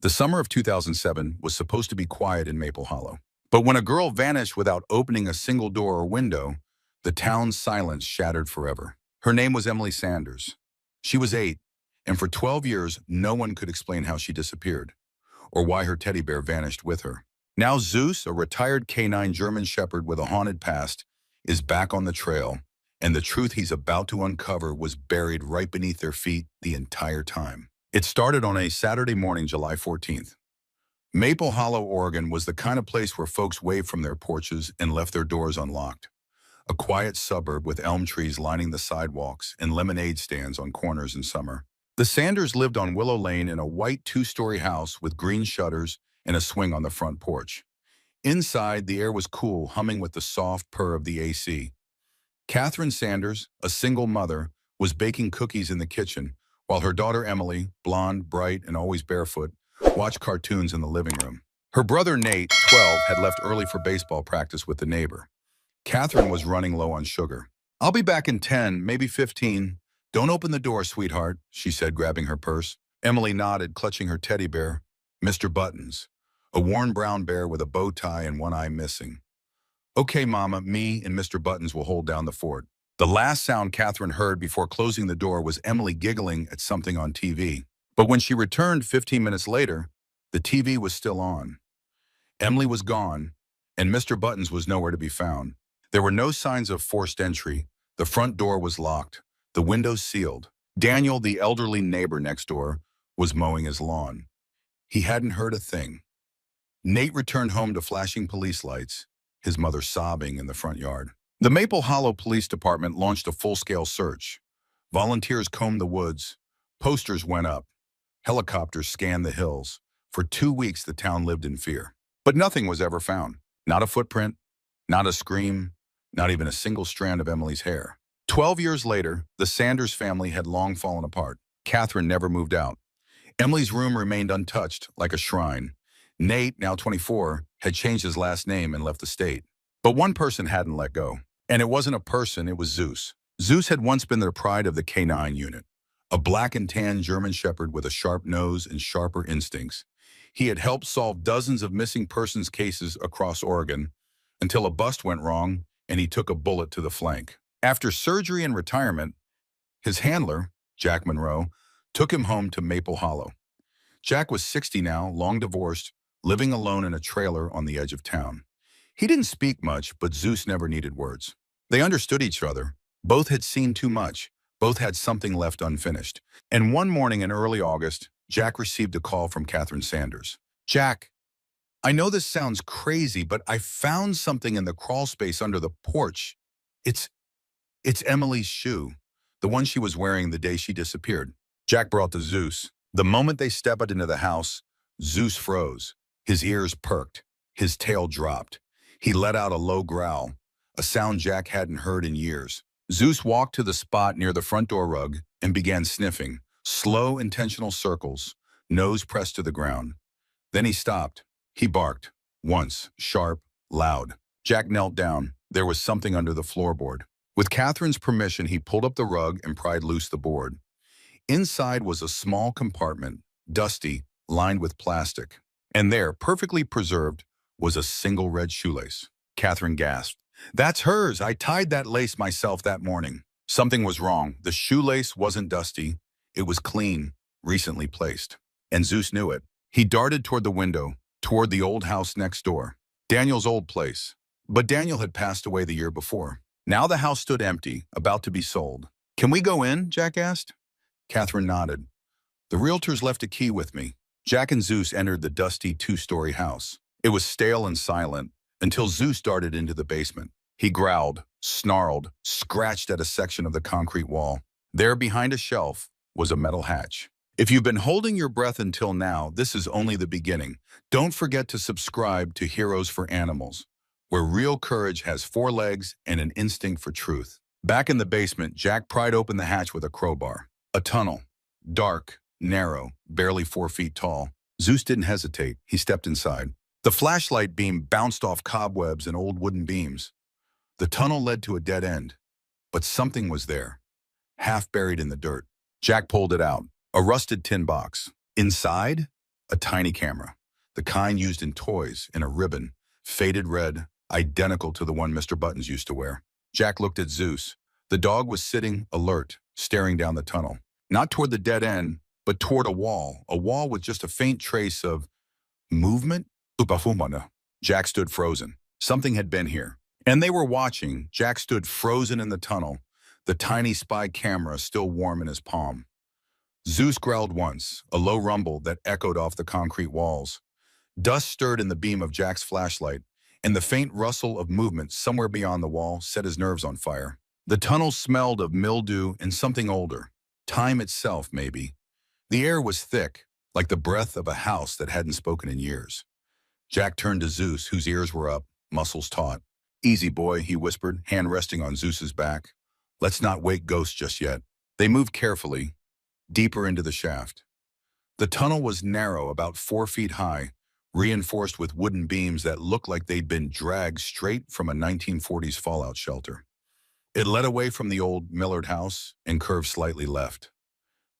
The summer of 2007 was supposed to be quiet in Maple Hollow. But when a girl vanished without opening a single door or window, the town's silence shattered forever. Her name was Emily Sanders. She was 8, and for 12 years, no one could explain how she disappeared or why her teddy bear vanished with her. Now Zeus, a retired canine German shepherd with a haunted past, is back on the trail, and the truth he's about to uncover was buried right beneath their feet the entire time. It started on a Saturday morning, July 14th. Maple Hollow, Oregon was the kind of place where folks waved from their porches and left their doors unlocked. A quiet suburb with elm trees lining the sidewalks and lemonade stands on corners in summer. The Sanders lived on Willow Lane in a white 2-story house with green shutters and a swing on the front porch. Inside, the air was cool, humming with the soft purr of the AC. Catherine Sanders, a single mother, was baking cookies in the kitchen, while her daughter Emily, blonde, bright, and always barefoot, watched cartoons in the living room. Her brother Nate, 12, had left early for baseball practice with the neighbor. Catherine was running low on sugar. "I'll be back in 10, maybe 15. Don't open the door, sweetheart," she said, grabbing her purse. Emily nodded, clutching her teddy bear, Mr. Buttons, a worn brown bear with a bow tie and one eye missing. "Okay, Mama, me and Mr. Buttons will hold down the fort." The last sound Catherine heard before closing the door was Emily giggling at something on TV. But when she returned 15 minutes later, the TV was still on. Emily was gone, and Mr. Buttons was nowhere to be found. There were no signs of forced entry. The front door was locked, the windows sealed. Daniel, the elderly neighbor next door, was mowing his lawn. He hadn't heard a thing. Nate returned home to flashing police lights, his mother sobbing in the front yard. The Maple Hollow Police Department launched a full-scale search. Volunteers combed the woods. Posters went up. Helicopters scanned the hills. For 2 weeks, the town lived in fear. But nothing was ever found. Not a footprint, not a scream, not even a single strand of Emily's hair. 12 years later, the Sanders family had long fallen apart. Catherine never moved out. Emily's room remained untouched, like a shrine. Nate, now 24, had changed his last name and left the state. But one person hadn't let go. And it wasn't a person, it was Zeus. Zeus had once been the pride of the K9 unit, a black and tan German shepherd with a sharp nose and sharper instincts. He had helped solve dozens of missing persons cases across Oregon until a bust went wrong and he took a bullet to the flank. After surgery and retirement, his handler, Jack Monroe, took him home to Maple Hollow. Jack was 60 now, long divorced, living alone in a trailer on the edge of town. He didn't speak much, but Zeus never needed words. They understood each other. Both had seen too much. Both had something left unfinished. And one morning in early August, Jack received a call from Catherine Sanders. "Jack, I know this sounds crazy, but I found something in the crawl space under the porch. It's Emily's shoe, the one she was wearing the day she disappeared." Jack brought the Zeus. The moment they stepped into the house, Zeus froze. His ears perked. His tail dropped. He let out a low growl, a sound Jack hadn't heard in years. Zeus walked to the spot near the front door rug and began sniffing, slow, intentional circles, nose pressed to the ground. Then he stopped. He barked, once, sharp, loud. Jack knelt down. There was something under the floorboard. With Catherine's permission, he pulled up the rug and pried loose the board. Inside was a small compartment, dusty, lined with plastic. And there, perfectly preserved, was a single red shoelace. Catherine gasped. "That's hers. I tied that lace myself that morning." Something was wrong. The shoelace wasn't dusty. It was clean, recently placed. And Zeus knew it. He darted toward the window, toward the old house next door. Daniel's old place. But Daniel had passed away the year before. Now the house stood empty, about to be sold. "Can we go in?" Jack asked. Catherine nodded. "The realtors left a key with me." Jack and Zeus entered the dusty 2-story house. It was stale and silent until Zeus darted into the basement. He growled, snarled, scratched at a section of the concrete wall. There, behind a shelf, was a metal hatch. If you've been holding your breath until now, this is only the beginning. Don't forget to subscribe to Heroes for Animals, where real courage has 4 legs and an instinct for truth. Back in the basement, Jack pried open the hatch with a crowbar. A tunnel, dark, narrow, barely 4 feet tall. Zeus didn't hesitate. He stepped inside. The flashlight beam bounced off cobwebs and old wooden beams. The tunnel led to a dead end, but something was there, half buried in the dirt. Jack pulled it out, a rusted tin box. Inside, A tiny camera, the kind used in toys, in a ribbon, faded red, identical to the one Mr. Buttons used to wear. Jack looked at Zeus. The dog was sitting, alert, staring down the tunnel. Not toward the dead end, but toward a wall with just a faint trace of movement. Upafumana. Jack stood frozen. Something had been here. And they were watching. Jack stood frozen in the tunnel, the tiny spy camera still warm in his palm. Zeus growled once, a low rumble that echoed off the concrete walls. Dust stirred in the beam of Jack's flashlight, and the faint rustle of movement somewhere beyond the wall set his nerves on fire. The tunnel smelled of mildew and something older. Time itself, maybe. The air was thick, like the breath of a house that hadn't spoken in years. Jack turned to Zeus, whose ears were up, muscles taut. "Easy, boy," he whispered, hand resting on Zeus's back. "Let's not wake ghosts just yet." They moved carefully, deeper into the shaft. The tunnel was narrow, about 4 feet high, reinforced with wooden beams that looked like they'd been dragged straight from a 1940s fallout shelter. It led away from the old Millard house and curved slightly left.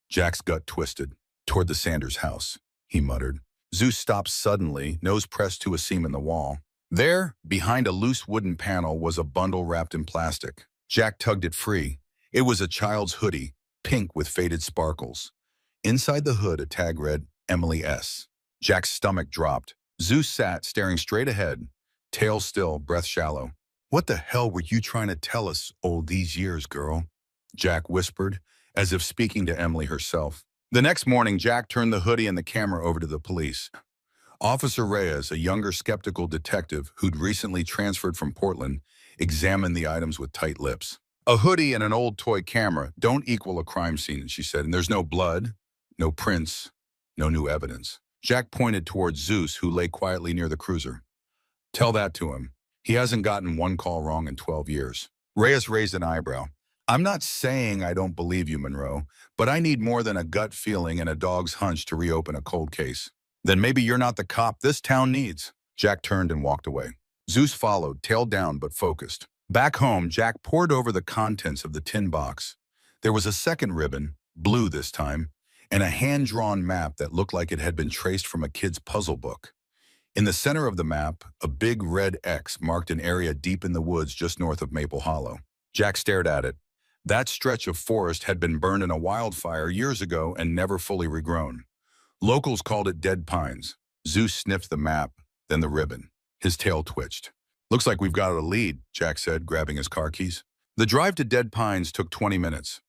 Jack's gut twisted. "Toward the Sanders house," he muttered. Zeus stopped suddenly, nose pressed to a seam in the wall. There, behind a loose wooden panel, was a bundle wrapped in plastic. Jack tugged it free. It was a child's hoodie, pink with faded sparkles. Inside the hood, a tag read, "Emily S." Jack's stomach dropped. Zeus sat, staring straight ahead, tail still, breath shallow. "What the hell were you trying to tell us all these years, girl?" Jack whispered, as if speaking to Emily herself. The next morning, Jack turned the hoodie and the camera over to the police. Officer Reyes, a younger, skeptical detective who'd recently transferred from Portland, examined the items with tight lips. "A hoodie and an old toy camera don't equal a crime scene," she said, "and there's no blood, no prints, no new evidence." Jack pointed towards Zeus, who lay quietly near the cruiser. "Tell that to him. He hasn't gotten one call wrong in 12 years. Reyes raised an eyebrow. "I'm not saying I don't believe you, Monroe, but I need more than a gut feeling and a dog's hunch to reopen a cold case." "Then maybe you're not the cop this town needs." Jack turned and walked away. Zeus followed, tail down but focused. Back home, Jack pored over the contents of the tin box. There was a second ribbon, blue this time, and a hand-drawn map that looked like it had been traced from a kid's puzzle book. In the center of the map, a big red X marked an area deep in the woods just north of Maple Hollow. Jack stared at it. That stretch of forest had been burned in a wildfire years ago and never fully regrown. Locals called it Dead Pines. Zeus sniffed the map, then the ribbon. His tail twitched. "Looks like we've got a lead," Jack said, grabbing his car keys. The drive to Dead Pines took 20 minutes.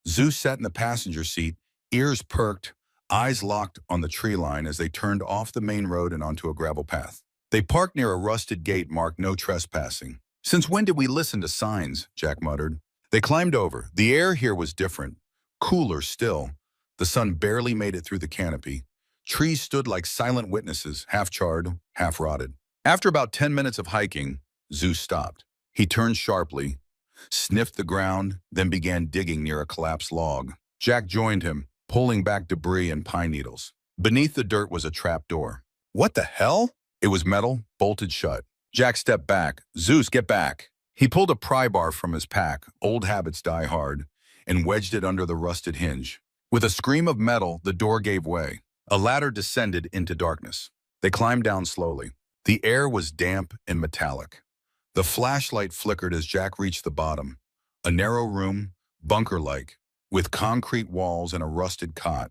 Zeus sat in the passenger seat, ears perked, eyes locked on the tree line as they turned off the main road and onto a gravel path. They parked near a rusted gate marked "No Trespassing." "Since when did we listen to signs?" Jack muttered. They climbed over. The air here was different, cooler still. The sun barely made it through the canopy. Trees stood like silent witnesses, half charred, half rotted. After about 10 minutes of hiking, Zeus stopped. He turned sharply, sniffed the ground, then began digging near a collapsed log. Jack joined him, pulling back debris and pine needles. Beneath the dirt was a trap door. "What the hell?" It was metal, bolted shut. Jack stepped back. "Zeus, get back." He pulled a pry bar from his pack, old habits die hard, and wedged it under the rusted hinge. With a scream of metal, the door gave way. A ladder descended into darkness. They climbed down slowly. The air was damp and metallic. The flashlight flickered as Jack reached the bottom. A narrow room, bunker-like, with concrete walls and a rusted cot.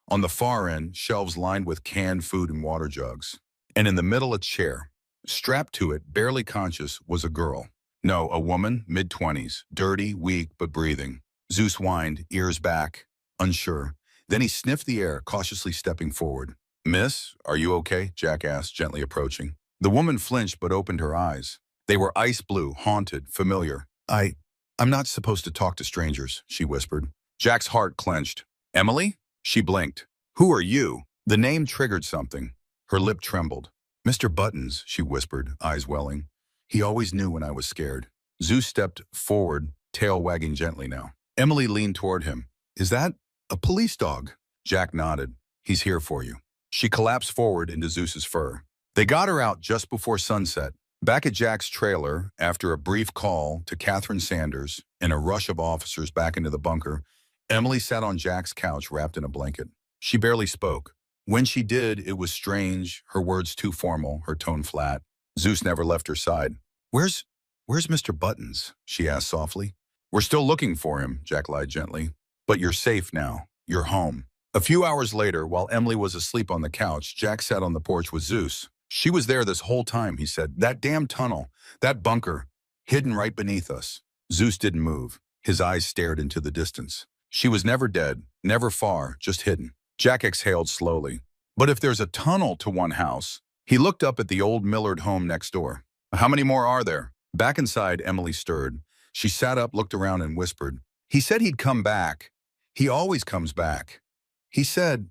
On the far end, shelves lined with canned food and water jugs. And in the middle, a chair. Strapped to it, barely conscious, was a girl. No, a woman, mid-20s, dirty, weak, but breathing. Zeus whined, ears back, unsure. Then he sniffed the air, cautiously stepping forward. "Miss, are you okay?" Jack asked, gently approaching. The woman flinched but opened her eyes. They were ice blue, haunted, familiar. I'm not supposed to talk to strangers," she whispered. Jack's heart clenched. "Emily?" She blinked. "Who are you?" The name triggered something. Her lip trembled. "Mr. Buttons," she whispered, eyes welling. "He always knew when I was scared." Zeus stepped forward, tail wagging gently now. Emily leaned toward him. "Is that a police dog?" Jack nodded. "He's here for you." She collapsed forward into Zeus's fur. They got her out just before sunset. Back at Jack's trailer, after a brief call to Catherine Sanders and a rush of officers back into the bunker, Emily sat on Jack's couch wrapped in a blanket. She barely spoke. When she did, it was strange, her words too formal, her tone flat. Zeus never left her side. Where's, where's Mr. Buttons? She asked softly. We're still looking for him, Jack lied gently. But you're safe now. You're home. A few hours later, while Emily was asleep on the couch, Jack sat on the porch with Zeus. She was there this whole time, he said. That damn tunnel, that bunker, hidden right beneath us. Zeus didn't move. His eyes stared into the distance. She was never dead, never far, just hidden. Jack exhaled slowly. But if there's a tunnel to one house, he looked up at the old Millard home next door. How many more are there? Back inside, Emily stirred. She sat up, looked around, and whispered, He said he'd come back. He always comes back. He said,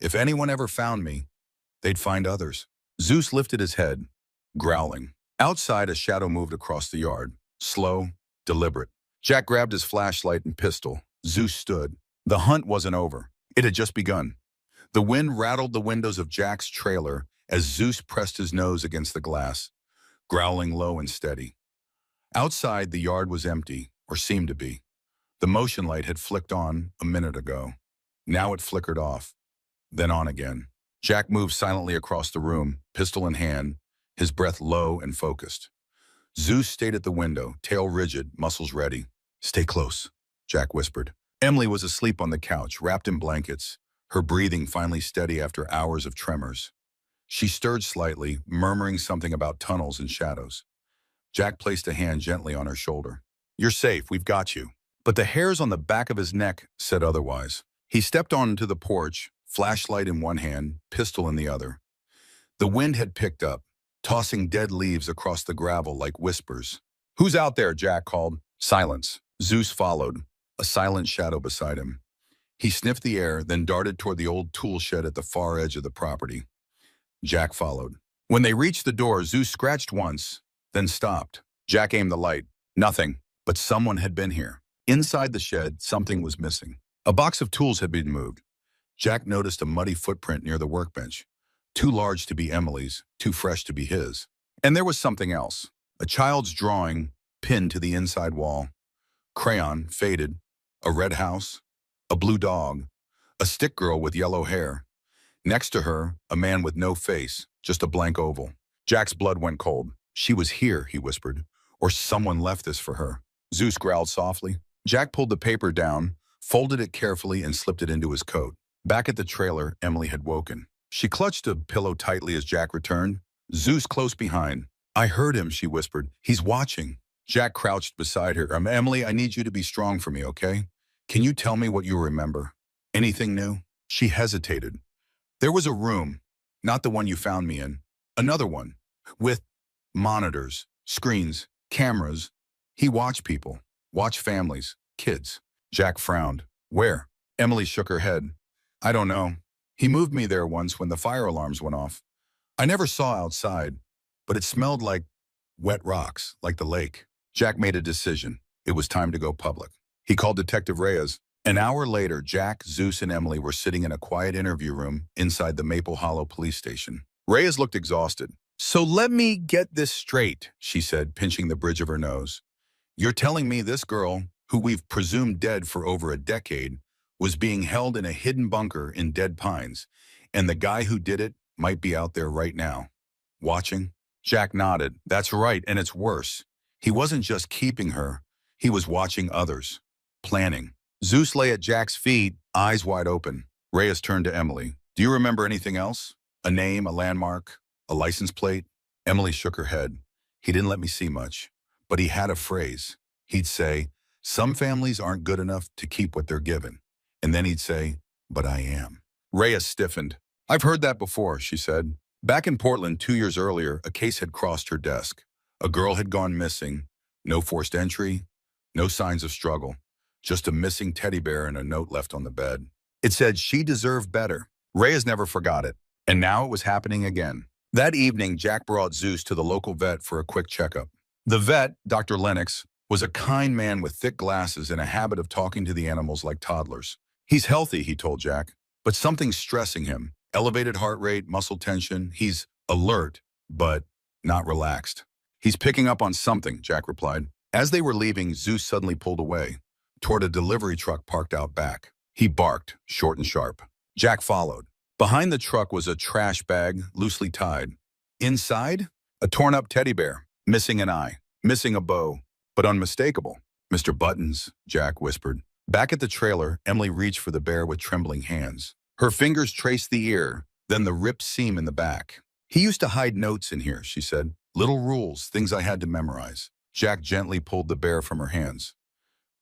if anyone ever found me, they'd find others. Zeus lifted his head, growling. Outside, a shadow moved across the yard. Slow, deliberate. Jack grabbed his flashlight and pistol. Zeus stood. The hunt wasn't over. It had just begun. The wind rattled the windows of Jack's trailer as Zeus pressed his nose against the glass, growling low and steady. Outside, the yard was empty, or seemed to be. The motion light had flicked on a minute ago. Now it flickered off, then on again. Jack moved silently across the room, pistol in hand, his breath low and focused. Zeus stayed at the window, tail rigid, muscles ready. Stay close, Jack whispered. Emily was asleep on the couch, wrapped in blankets, her breathing finally steady after hours of tremors. She stirred slightly, murmuring something about tunnels and shadows. Jack placed a hand gently on her shoulder. You're safe, we've got you. But the hairs on the back of his neck said otherwise. He stepped onto the porch, flashlight in one hand, pistol in the other. The wind had picked up, tossing dead leaves across the gravel like whispers. Who's out there? Jack called. Silence. Zeus followed, a silent shadow beside him. He sniffed the air, then darted toward the old tool shed at the far edge of the property. Jack followed. When they reached the door, Zeus scratched once, then stopped. Jack aimed the light. Nothing, but someone had been here. Inside the shed, something was missing. A box of tools had been moved. Jack noticed a muddy footprint near the workbench. Too large to be Emily's, too fresh to be his. And there was something else. A child's drawing pinned to the inside wall. Crayon, faded. A red house. A blue dog. A stick girl with yellow hair. Next to her, a man with no face, just a blank oval. Jack's blood went cold. She was here, he whispered. Or someone left this for her. Zeus growled softly. Jack pulled the paper down, folded it carefully, and slipped it into his coat. Back at the trailer, Emily had woken. She clutched a pillow tightly as Jack returned. Zeus close behind. I heard him, she whispered. He's watching. Jack crouched beside her. Emily, I need you to be strong for me, okay? Can you tell me what you remember? Anything new? She hesitated. There was a room, not the one you found me in. Another one, with monitors, screens, cameras. He watched people, watched families, kids. Jack frowned. Where? Emily shook her head. I don't know. He moved me there once when the fire alarms went off. I never saw outside, but it smelled like wet rocks, like the lake. Jack made a decision. It was time to go public. He called Detective Reyes. An hour later, Jack, Zeus, and Emily were sitting in a quiet interview room inside the Maple Hollow police station. Reyes looked exhausted. So let me get this straight, she said, pinching the bridge of her nose. You're telling me this girl, who we've presumed dead for over a decade, was being held in a hidden bunker in Dead Pines, and the guy who did it might be out there right now. Watching? Jack nodded. That's right, and it's worse. He wasn't just keeping her. He was watching others. Planning. Zeus lay at Jack's feet, eyes wide open. Reyes turned to Emily. Do you remember anything else? A name, a landmark, a license plate? Emily shook her head. He didn't let me see much, but he had a phrase. He'd say, some families aren't good enough to keep what they're given. And then he'd say, but I am. Reyes stiffened. I've heard that before, she said. Back in Portland 2 years earlier, a case had crossed her desk. A girl had gone missing. No forced entry, no signs of struggle. Just a missing teddy bear and a note left on the bed. It said she deserved better. Reyes never forgot it. And now it was happening again. That evening, Jack brought Zeus to the local vet for a quick checkup. The vet, Dr. Lennox, was a kind man with thick glasses and a habit of talking to the animals like toddlers. He's healthy, he told Jack, but something's stressing him. Elevated heart rate, muscle tension. He's alert, but not relaxed. He's picking up on something, Jack replied. As they were leaving, Zeus suddenly pulled away, toward a delivery truck parked out back. He barked, short and sharp. Jack followed. Behind the truck was a trash bag, loosely tied. Inside, a torn-up teddy bear, missing an eye, missing a bow, but unmistakable. "Mr. Buttons," Jack whispered. Back at the trailer, Emily reached for the bear with trembling hands. Her fingers traced the ear, then the ripped seam in the back. "He used to hide notes in here," she said. "Little rules, things I had to memorize." Jack gently pulled the bear from her hands.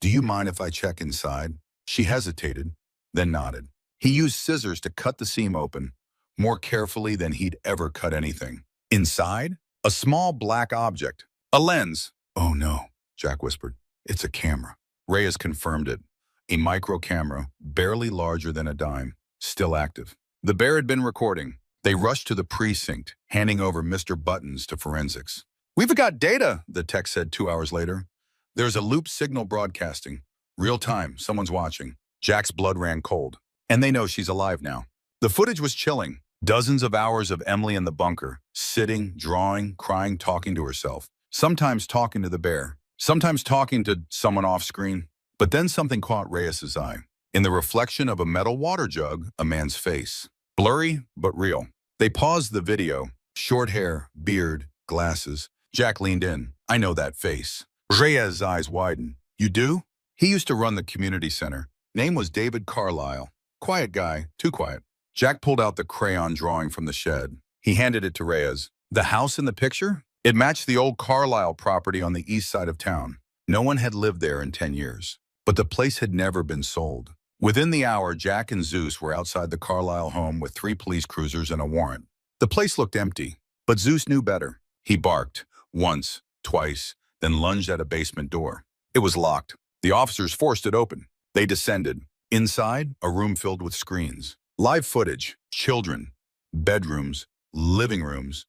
"Do you mind if I check inside?" She hesitated, then nodded. He used scissors to cut the seam open, more carefully than he'd ever cut anything. Inside, a small black object, a lens. "Oh no," Jack whispered. "It's a camera." Reyes confirmed it. A micro camera, barely larger than a dime, still active. The bear had been recording. They rushed to the precinct, handing over Mr. Buttons to forensics. "We've got data," the tech said 2 hours later. "There's a loop signal broadcasting. Real time, someone's watching." Jack's blood ran cold. And they know she's alive now. The footage was chilling. Dozens of hours of Emily in the bunker, sitting, drawing, crying, talking to herself. Sometimes talking to the bear. Sometimes talking to someone off screen. But then something caught Reyes's eye. In the reflection of a metal water jug, a man's face. Blurry, but real. They paused the video. Short hair, beard, glasses. Jack leaned in. "I know that face." Reyes' eyes widened. "You do?" "He used to run the community center. Name was David Carlisle. Quiet guy, too quiet." Jack pulled out the crayon drawing from the shed. He handed it to Reyes. "The house in the picture? It matched the old Carlisle property on the east side of town. No one had lived there in 10 years. But the place had never been sold." Within the hour, Jack and Zeus were outside the Carlisle home with 3 police cruisers and a warrant. The place looked empty, but Zeus knew better. He barked, once, twice, then lunged at a basement door. It was locked. The officers forced it open. They descended. Inside, a room filled with screens. Live footage, children, bedrooms, living rooms,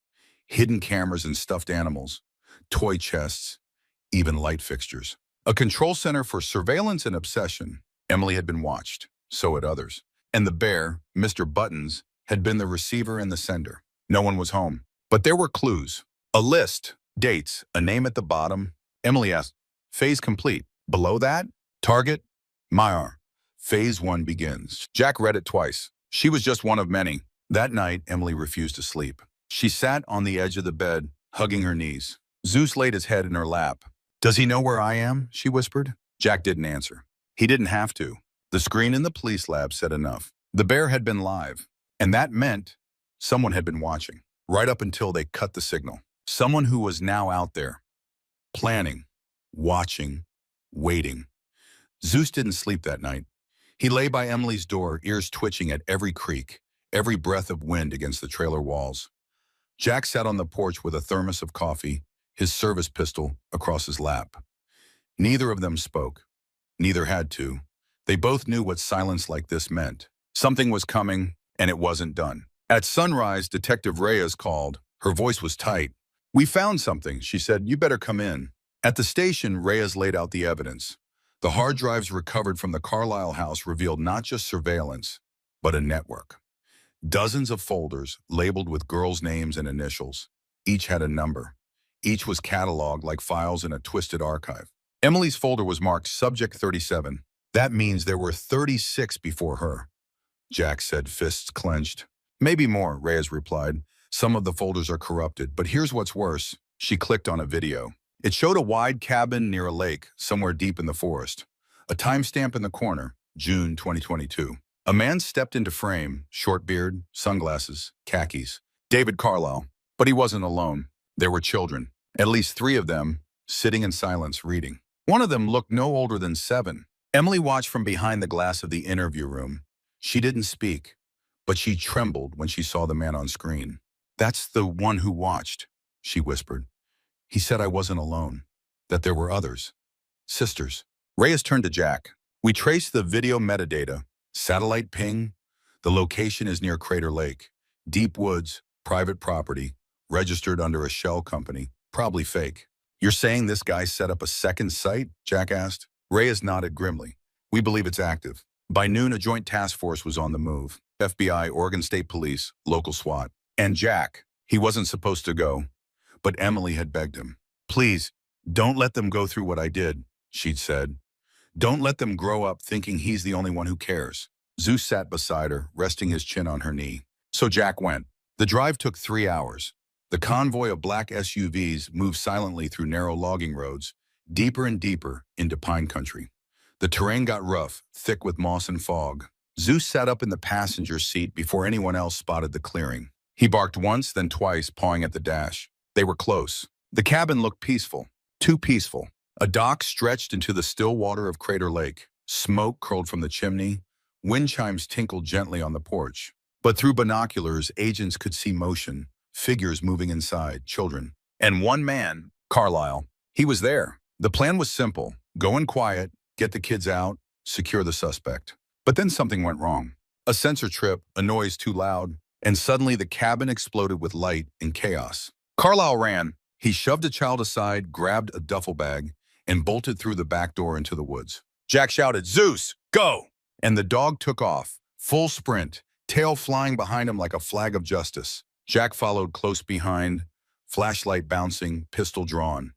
hidden cameras and stuffed animals, toy chests, even light fixtures. A control center for surveillance and obsession. Emily had been watched, so had others. And the bear, Mr. Buttons, had been the receiver and the sender. No one was home. But there were clues. A list, dates, a name at the bottom. Emily asked, "Phase complete." Below that, target, Mayar. Phase 1 begins. Jack read it twice. She was just one of many. That night, Emily refused to sleep. She sat on the edge of the bed, hugging her knees. Zeus laid his head in her lap. "Does he know where I am?" she whispered. Jack didn't answer. He didn't have to. The screen in the police lab said enough. The bear had been live, and that meant someone had been watching, right up until they cut the signal. Someone who was now out there, planning, watching, waiting. Zeus didn't sleep that night. He lay by Emily's door, ears twitching at every creak, every breath of wind against the trailer walls. Jack sat on the porch with a thermos of coffee, his service pistol across his lap. Neither of them spoke. Neither had to. They both knew what silence like this meant. Something was coming, and it wasn't done. At sunrise, Detective Reyes called. Her voice was tight. "We found something," she said. "You better come in." At the station, Reyes laid out the evidence. The hard drives recovered from the Carlisle house revealed not just surveillance, but a network. Dozens of folders labeled with girls' names and initials. Each had a number. Each was cataloged like files in a twisted archive. Emily's folder was marked Subject 37. That means there were 36 before her. Jack said, fists clenched. "Maybe more," Reyes replied. "Some of the folders are corrupted, but here's what's worse." She clicked on a video. It showed a wide cabin near a lake, somewhere deep in the forest. A timestamp in the corner, June 2022. A man stepped into frame, short beard, sunglasses, khakis. David Carlisle. But he wasn't alone. There were children, at least 3 of them, sitting in silence, reading. One of them looked no older than 7. Emily watched from behind the glass of the interview room. She didn't speak, but she trembled when she saw the man on screen. "That's the one who watched," she whispered. "He said I wasn't alone, that there were others. Sisters." Reyes turned to Jack. "We traced the video metadata. Satellite ping. The location is near Crater Lake. Deep woods, private property, registered under a shell company, probably fake." "You're saying this guy set up a second site?" Jack asked. Reyes nodded grimly. "We believe it's active." By noon, a joint task force was on the move. FBI, Oregon State Police, local SWAT. And Jack, he wasn't supposed to go. But Emily had begged him. "Please, don't let them go through what I did," she'd said. "Don't let them grow up thinking he's the only one who cares." Zeus sat beside her, resting his chin on her knee. So Jack went. The drive took 3 hours. The convoy of black SUVs moved silently through narrow logging roads, deeper and deeper into pine country. The terrain got rough, thick with moss and fog. Zeus sat up in the passenger seat before anyone else spotted the clearing. He barked once, then twice, pawing at the dash. They were close. The cabin looked peaceful. Too peaceful. A dock stretched into the still water of Crater Lake. Smoke curled from the chimney. Wind chimes tinkled gently on the porch. But through binoculars, agents could see motion, figures moving inside, children. And one man, Carlisle, he was there. The plan was simple. Go in quiet, get the kids out, secure the suspect. But then something went wrong. A sensor trip, a noise too loud, and suddenly the cabin exploded with light and chaos. Carlisle ran. He shoved a child aside, grabbed a duffel bag, and bolted through the back door into the woods. Jack shouted, "Zeus, go!" And the dog took off, full sprint, tail flying behind him like a flag of justice. Jack followed close behind, flashlight bouncing, pistol drawn.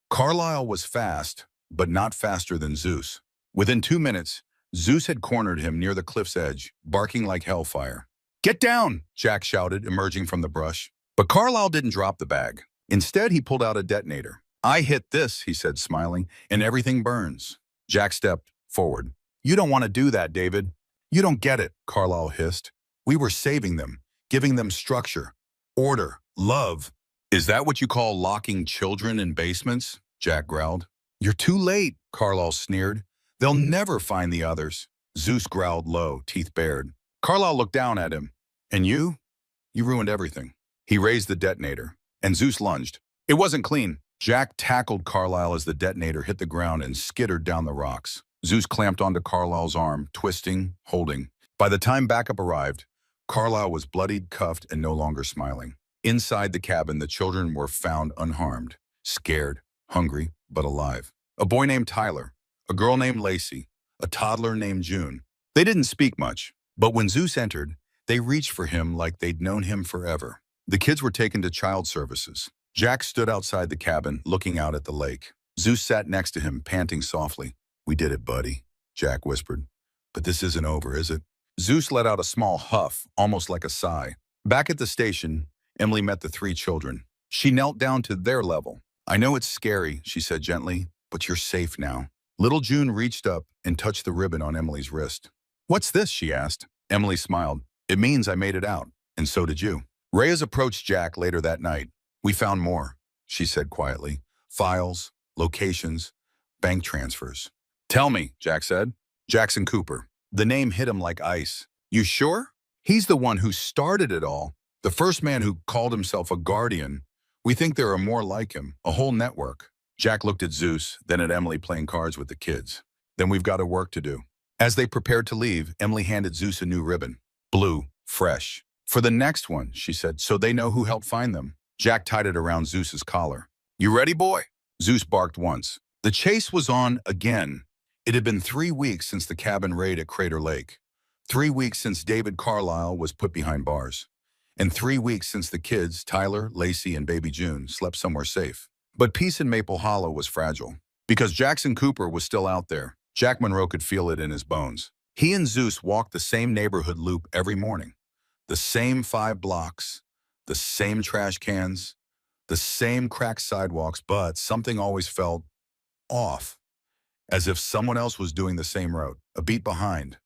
Carlisle was fast, but not faster than Zeus. Within 2 minutes, Zeus had cornered him near the cliff's edge, barking like hellfire. "Get down!" Jack shouted, emerging from the brush. But Carlisle didn't drop the bag. Instead, he pulled out a detonator. "I hit this," he said, smiling, "and everything burns." Jack stepped forward. "You don't want to do that, David." "You don't get it," Carlisle hissed. "We were saving them, giving them structure, order, love." "Is that what you call locking children in basements?" Jack growled. "You're too late," Carlisle sneered. "They'll never find the others." Zeus growled low, teeth bared. Carlisle looked down at him. "And you? You ruined everything." He raised the detonator, and Zeus lunged. It wasn't clean. Jack tackled Carlisle as the detonator hit the ground and skittered down the rocks. Zeus clamped onto Carlisle's arm, twisting, holding. By the time backup arrived, Carlisle was bloodied, cuffed, and no longer smiling. Inside the cabin, the children were found unharmed, scared, hungry, but alive. A boy named Tyler, a girl named Lacey, a toddler named June. They didn't speak much, but when Zeus entered, they reached for him like they'd known him forever. The kids were taken to child services. Jack stood outside the cabin, looking out at the lake. Zeus sat next to him, panting softly. "We did it, buddy," Jack whispered. "But this isn't over, is it?" Zeus let out a small huff, almost like a sigh. Back at the station, Emily met the 3 children. She knelt down to their level. "I know it's scary," she said gently, "but you're safe now." Little June reached up and touched the ribbon on Emily's wrist. "What's this?" she asked. Emily smiled. "It means I made it out, and so did you." Reyes approached Jack later that night. "We found more," she said quietly. "Files, locations, bank transfers." "Tell me," Jack said. "Jackson Cooper." The name hit him like ice. "You sure? He's the one who started it all. The first man who called himself a guardian. We think there are more like him, a whole network." Jack looked at Zeus, then at Emily playing cards with the kids. "Then we've got a work to do." As they prepared to leave, Emily handed Zeus a new ribbon. Blue, fresh. "For the next one," she said, "so they know who helped find them." Jack tied it around Zeus's collar. "You ready, boy?" Zeus barked once. The chase was on again. It had been 3 weeks since the cabin raid at Crater Lake. 3 weeks since David Carlisle was put behind bars. And 3 weeks since the kids, Tyler, Lacey, and baby June, slept somewhere safe. But peace in Maple Hollow was fragile. Because Jackson Cooper was still out there, Jack Monroe could feel it in his bones. He and Zeus walked the same neighborhood loop every morning. The same 5 blocks, the same trash cans, the same cracked sidewalks, but something always felt off, as if someone else was doing the same route, a beat behind,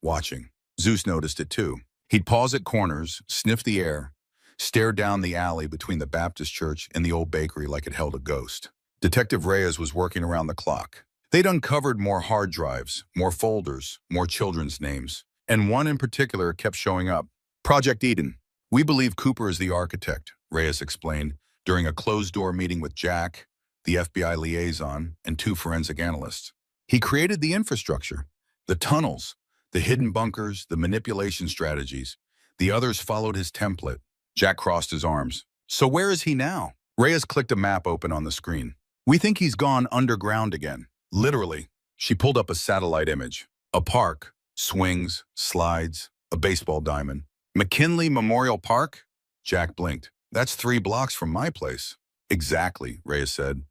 watching. Zeus noticed it too. He'd pause at corners, sniff the air, stare down the alley between the Baptist church and the old bakery like it held a ghost. Detective Reyes was working around the clock. They'd uncovered more hard drives, more folders, more children's names, and one in particular kept showing up. Project Eden. "We believe Cooper is the architect," Reyes explained during a closed-door meeting with Jack, the FBI liaison, and 2 forensic analysts. "He created the infrastructure, the tunnels, the hidden bunkers, the manipulation strategies. The others followed his template." Jack crossed his arms. "So where is he now?" Reyes clicked a map open on the screen. "We think he's gone underground again." Literally. She pulled up a satellite image. A park, swings, slides, a baseball diamond. "McKinley Memorial Park?" Jack blinked. "That's 3 blocks from my place." "Exactly," Reyes said.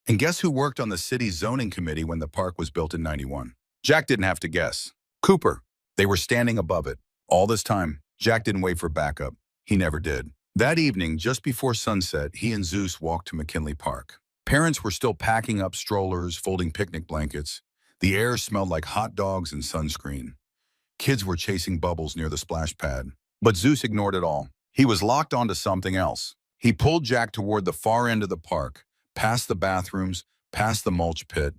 "And guess who worked on the city's zoning committee when the park was built in '91? Jack didn't have to guess. Cooper. They were standing above it. All this time, Jack didn't wait for backup. He never did. That evening, just before sunset, he and Zeus walked to McKinley Park. Parents were still packing up strollers, folding picnic blankets. The air smelled like hot dogs and sunscreen. Kids were chasing bubbles near the splash pad. But Zeus ignored it all. He was locked onto something else. He pulled Jack toward the far end of the park, past the bathrooms, past the mulch pit,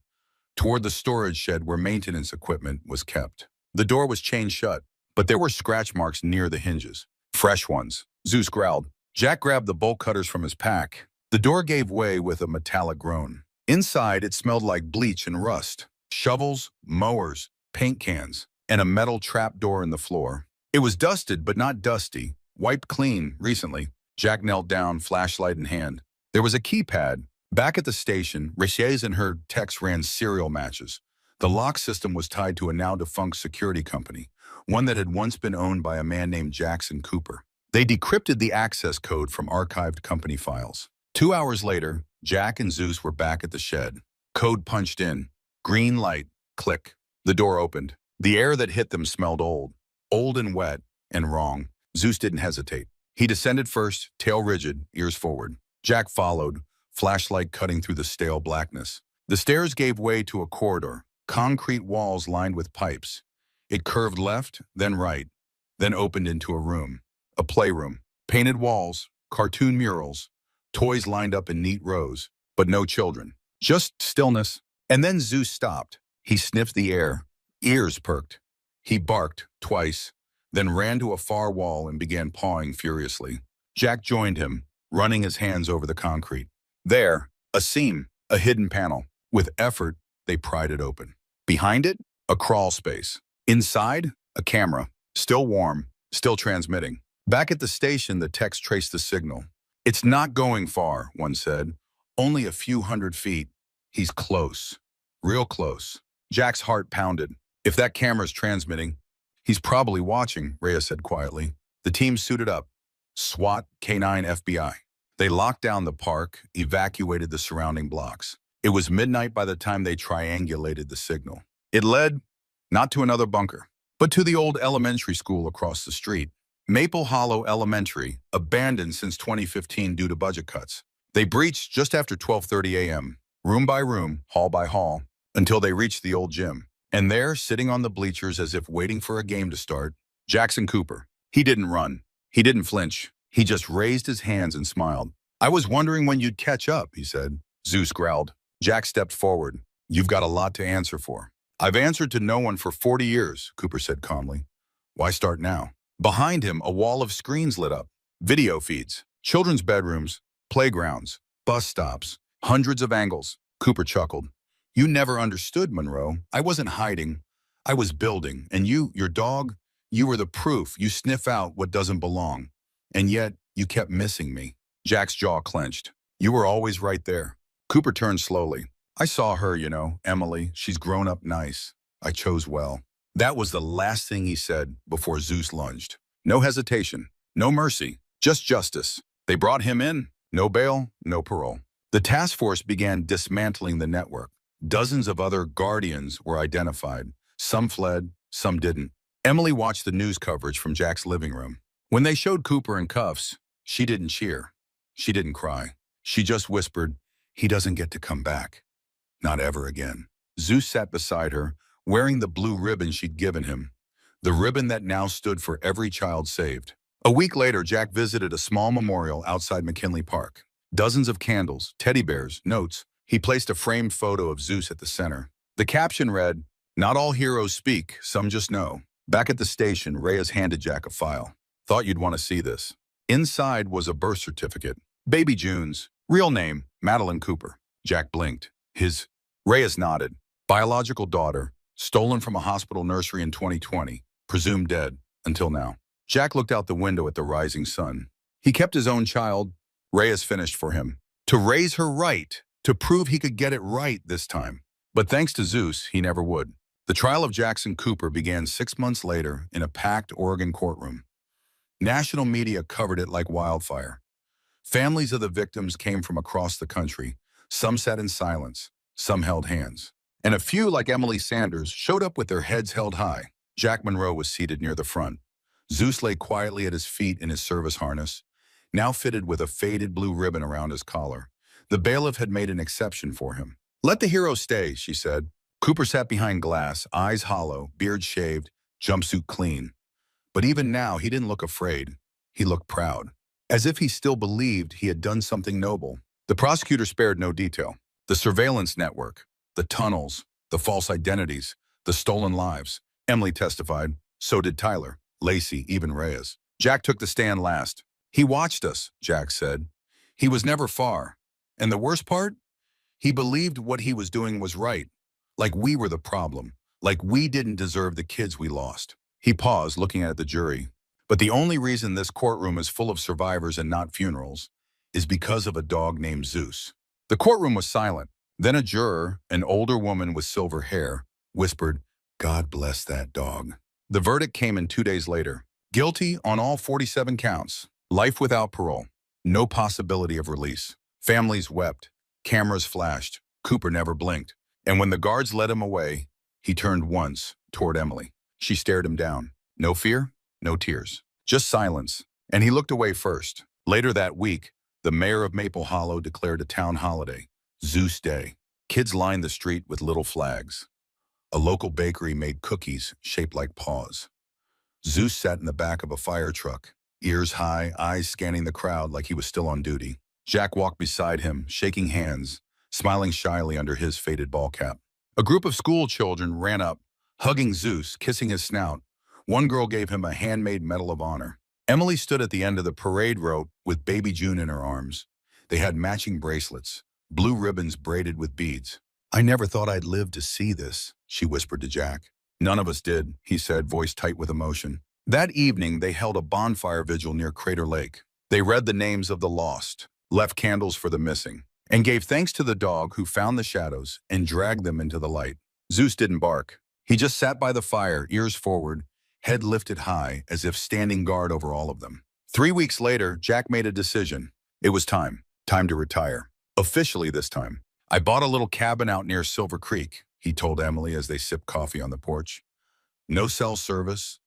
toward the storage shed where maintenance equipment was kept. The door was chained shut, but there were scratch marks near the hinges. Fresh ones. Zeus growled. Jack grabbed the bolt cutters from his pack. The door gave way with a metallic groan. Inside, it smelled like bleach and rust. Shovels, mowers, paint cans, and a metal trap door in the floor. It was dusted, but not dusty. Wiped clean, recently. Jack knelt down, flashlight in hand. There was a keypad. Back at the station, Richez and her techs ran serial matches. The lock system was tied to a now-defunct security company, one that had once been owned by a man named Jackson Cooper. They decrypted the access code from archived company files. 2 hours later, Jack and Zeus were back at the shed. Code punched in. Green light. Click. The door opened. The air that hit them smelled old. Old and wet, and wrong. Zeus didn't hesitate. He descended first, tail rigid, ears forward. Jack followed, flashlight cutting through the stale blackness. The stairs gave way to a corridor, concrete walls lined with pipes. It curved left, then right, then opened into a room. A playroom. Painted walls, cartoon murals, toys lined up in neat rows, but no children. Just stillness. And then Zeus stopped. He sniffed the air. Ears perked. He barked twice, then ran to a far wall and began pawing furiously. Jack joined him, running his hands over the concrete. There, a seam, a hidden panel. With effort, they pried it open. Behind it, a crawl space. Inside, a camera. Still warm, still transmitting. Back at the station, the techs traced the signal. It's not going far, one said. Only a few 100 feet. He's close. Real close. Jack's heart pounded. If that camera's transmitting, he's probably watching, Reyes said quietly. The team suited up. SWAT, K9, FBI. They locked down the park, evacuated the surrounding blocks. It was midnight by the time they triangulated the signal. It led, not to another bunker, but to the old elementary school across the street. Maple Hollow Elementary, abandoned since 2015 due to budget cuts. They breached just after 12:30 a.m., room by room, hall by hall, until they reached the old gym. And there, sitting on the bleachers as if waiting for a game to start, Jackson Cooper. He didn't run. He didn't flinch. He just raised his hands and smiled. I was wondering when you'd catch up, he said. Zeus growled. Jack stepped forward. You've got a lot to answer for. I've answered to no one for 40 years, Cooper said calmly. Why start now? Behind him, a wall of screens lit up. Video feeds, children's bedrooms, playgrounds, bus stops, hundreds of angles. Cooper chuckled. You never understood, Monroe. I wasn't hiding. I was building. And you, your dog, you were the proof. You sniff out what doesn't belong. And yet, you kept missing me. Jack's jaw clenched. You were always right there. Cooper turned slowly. I saw her, you know, Emily. She's grown up nice. I chose well. That was the last thing he said before Zeus lunged. No hesitation, no mercy, just justice. They brought him in. No bail, no parole. The task force began dismantling the network. Dozens of other guardians were identified. Some fled, some didn't. Emily watched the news coverage from Jack's living room. When they showed Cooper in cuffs, she didn't cheer. She didn't cry. She just whispered, he doesn't get to come back. Not ever again. Zeus sat beside her, wearing the blue ribbon she'd given him, the ribbon that now stood for every child saved. A week later, Jack visited a small memorial outside McKinley Park. Dozens of candles, teddy bears, notes. He placed a framed photo of Zeus at the center. The caption read, not all heroes speak, some just know. Back at the station, Reyes handed Jack a file. Thought you'd want to see this. Inside was a birth certificate. Baby June's. Real name, Madeline Cooper. Jack blinked. Reyes nodded. Biological daughter, stolen from a hospital nursery in 2020. Presumed dead, until now. Jack looked out the window at the rising sun. He kept his own child. Reyes finished for him. To raise her right, to prove he could get it right this time. But thanks to Zeus, he never would. The trial of Jackson Cooper began 6 months later in a packed Oregon courtroom. National media covered it like wildfire. Families of the victims came from across the country. Some sat in silence, some held hands. and a few, like Emily Sanders, showed up with their heads held high. Jack Monroe was seated near the front. Zeus lay quietly at his feet in his service harness, now fitted with a faded blue ribbon around his collar. The bailiff had made an exception for him. "Let the hero stay," she said. Cooper sat behind glass, eyes hollow, beard shaved, jumpsuit clean. But even now, he didn't look afraid. He looked proud, as if he still believed he had done something noble. The prosecutor spared no detail. The surveillance network, the tunnels, the false identities, the stolen lives. Emily testified. So did Tyler, Lacey, even Reyes. Jack took the stand last. "He watched us," Jack said. "He was never far. And the worst part? He believed what he was doing was right. Like we were the problem. Like we didn't deserve the kids we lost." He paused, looking at the jury. "But the only reason this courtroom is full of survivors and not funerals is because of a dog named Zeus." The courtroom was silent. Then a juror, an older woman with silver hair, whispered, "God bless that dog." The verdict came in 2 days later. Guilty on all 47 counts. Life without parole. No possibility of release. Families wept. Cameras flashed. Cooper never blinked. And when the guards led him away, he turned once toward Emily. She stared him down. No fear, no tears. Just silence. And he looked away first. Later that week, the mayor of Maple Hollow declared a town holiday, Zeus Day. Kids lined the street with little flags. A local bakery made cookies shaped like paws. Zeus sat in the back of a fire truck, ears high, eyes scanning the crowd like he was still on duty. Jack walked beside him, shaking hands, smiling shyly under his faded ball cap. A group of school children ran up, hugging Zeus, kissing his snout. One girl gave him a handmade Medal of Honor. Emily stood at the end of the parade rope with baby June in her arms. They had matching bracelets, blue ribbons braided with beads. "I never thought I'd live to see this," she whispered to Jack. "None of us did," he said, voice tight with emotion. That evening, they held a bonfire vigil near Crater Lake. They read the names of the lost, left candles for the missing, and gave thanks to the dog who found the shadows and dragged them into the light. Zeus didn't bark. He just sat by the fire, ears forward, head lifted high, as if standing guard over all of them. 3 weeks later, Jack made a decision. It was time. Time to retire. Officially this time. "I bought a little cabin out near Silver Creek," he told Emily as they sipped coffee on the porch. "No cell service,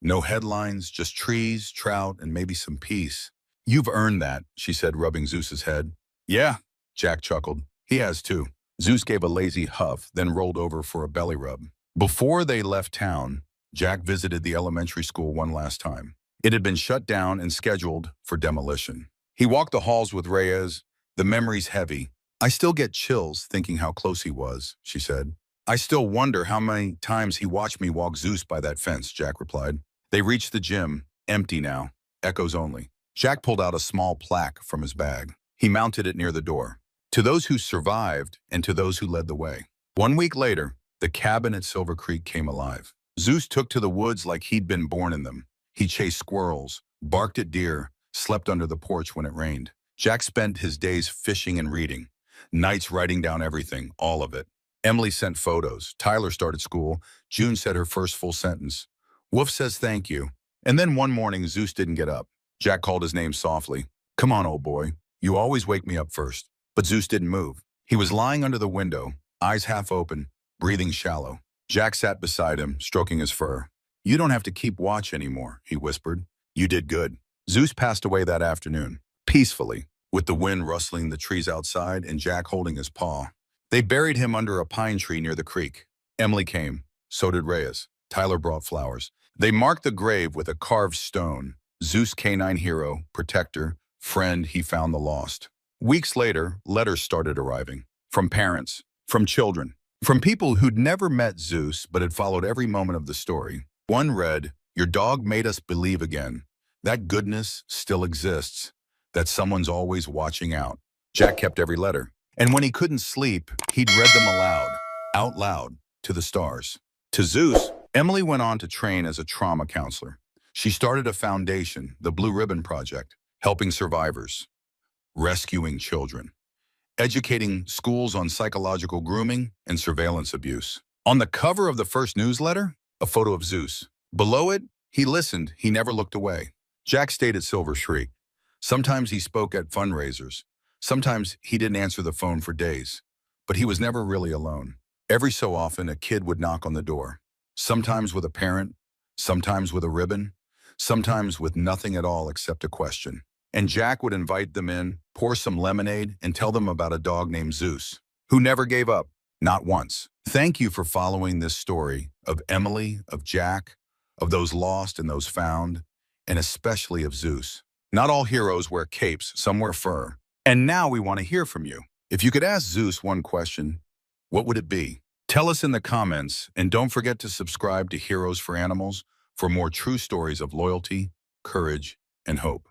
no headlines, just trees, trout, and maybe some peace." "You've earned that," she said, rubbing Zeus's head. "Yeah," Jack chuckled. "He has too." Zeus gave a lazy huff, then rolled over for a belly rub. Before they left town, Jack visited the elementary school one last time. It had been shut down and scheduled for demolition. He walked the halls with Reyes, the memories heavy. "I still get chills thinking how close he was," she said. "I still wonder how many times he watched me walk Zeus by that fence," Jack replied. They reached the gym, empty now, echoes only. Jack pulled out a small plaque from his bag. He mounted it near the door. "To those who survived and to those who led the way." 1 week later, the cabin at Silver Creek came alive. Zeus took to the woods like he'd been born in them. He chased squirrels, barked at deer, slept under the porch when it rained. Jack spent his days fishing and reading, nights writing down everything, all of it. Emily sent photos. Tyler started school. June said her first full sentence. Wolf says thank you. And then one morning, Zeus didn't get up. Jack called his name softly. "Come on, old boy. You always wake me up first." But Zeus didn't move. He was lying under the window, eyes half open, breathing shallow. Jack sat beside him, stroking his fur. "You don't have to keep watch anymore," he whispered. "You did good." Zeus passed away that afternoon, peacefully, with the wind rustling the trees outside and Jack holding his paw. They buried him under a pine tree near the creek. Emily came. So did Reyes. Tyler brought flowers. They marked the grave with a carved stone. Zeus canine hero, protector, friend, he found the lost. Weeks later, letters started arriving. From parents, from children, from people who'd never met Zeus but had followed every moment of the story. One read, "Your dog made us believe again. That goodness still exists. That someone's always watching out." Jack kept every letter. And when he couldn't sleep, he'd read them aloud, out loud, to the stars. To Zeus, Emily went on to train as a trauma counselor. She started a foundation, the Blue Ribbon Project, helping survivors, rescuing children, educating schools on psychological grooming and surveillance abuse. On the cover of the first newsletter, a photo of Zeus. Below it, he listened, he never looked away. Jack stayed at Silver Shriek. Sometimes he spoke at fundraisers. Sometimes he didn't answer the phone for days. But he was never really alone. Every so often, a kid would knock on the door, sometimes with a parent, sometimes with a ribbon, sometimes with nothing at all except a question. And Jack would invite them in, pour some lemonade, and tell them about a dog named Zeus, who never gave up, not once. Thank you for following this story of Emily, of Jack, of those lost and those found, and especially of Zeus. Not all heroes wear capes, some wear fur. And now we want to hear from you. If you could ask Zeus one question, what would it be? Tell us in the comments, and don't forget to subscribe to Heroes for Animals for more true stories of loyalty, courage, and hope.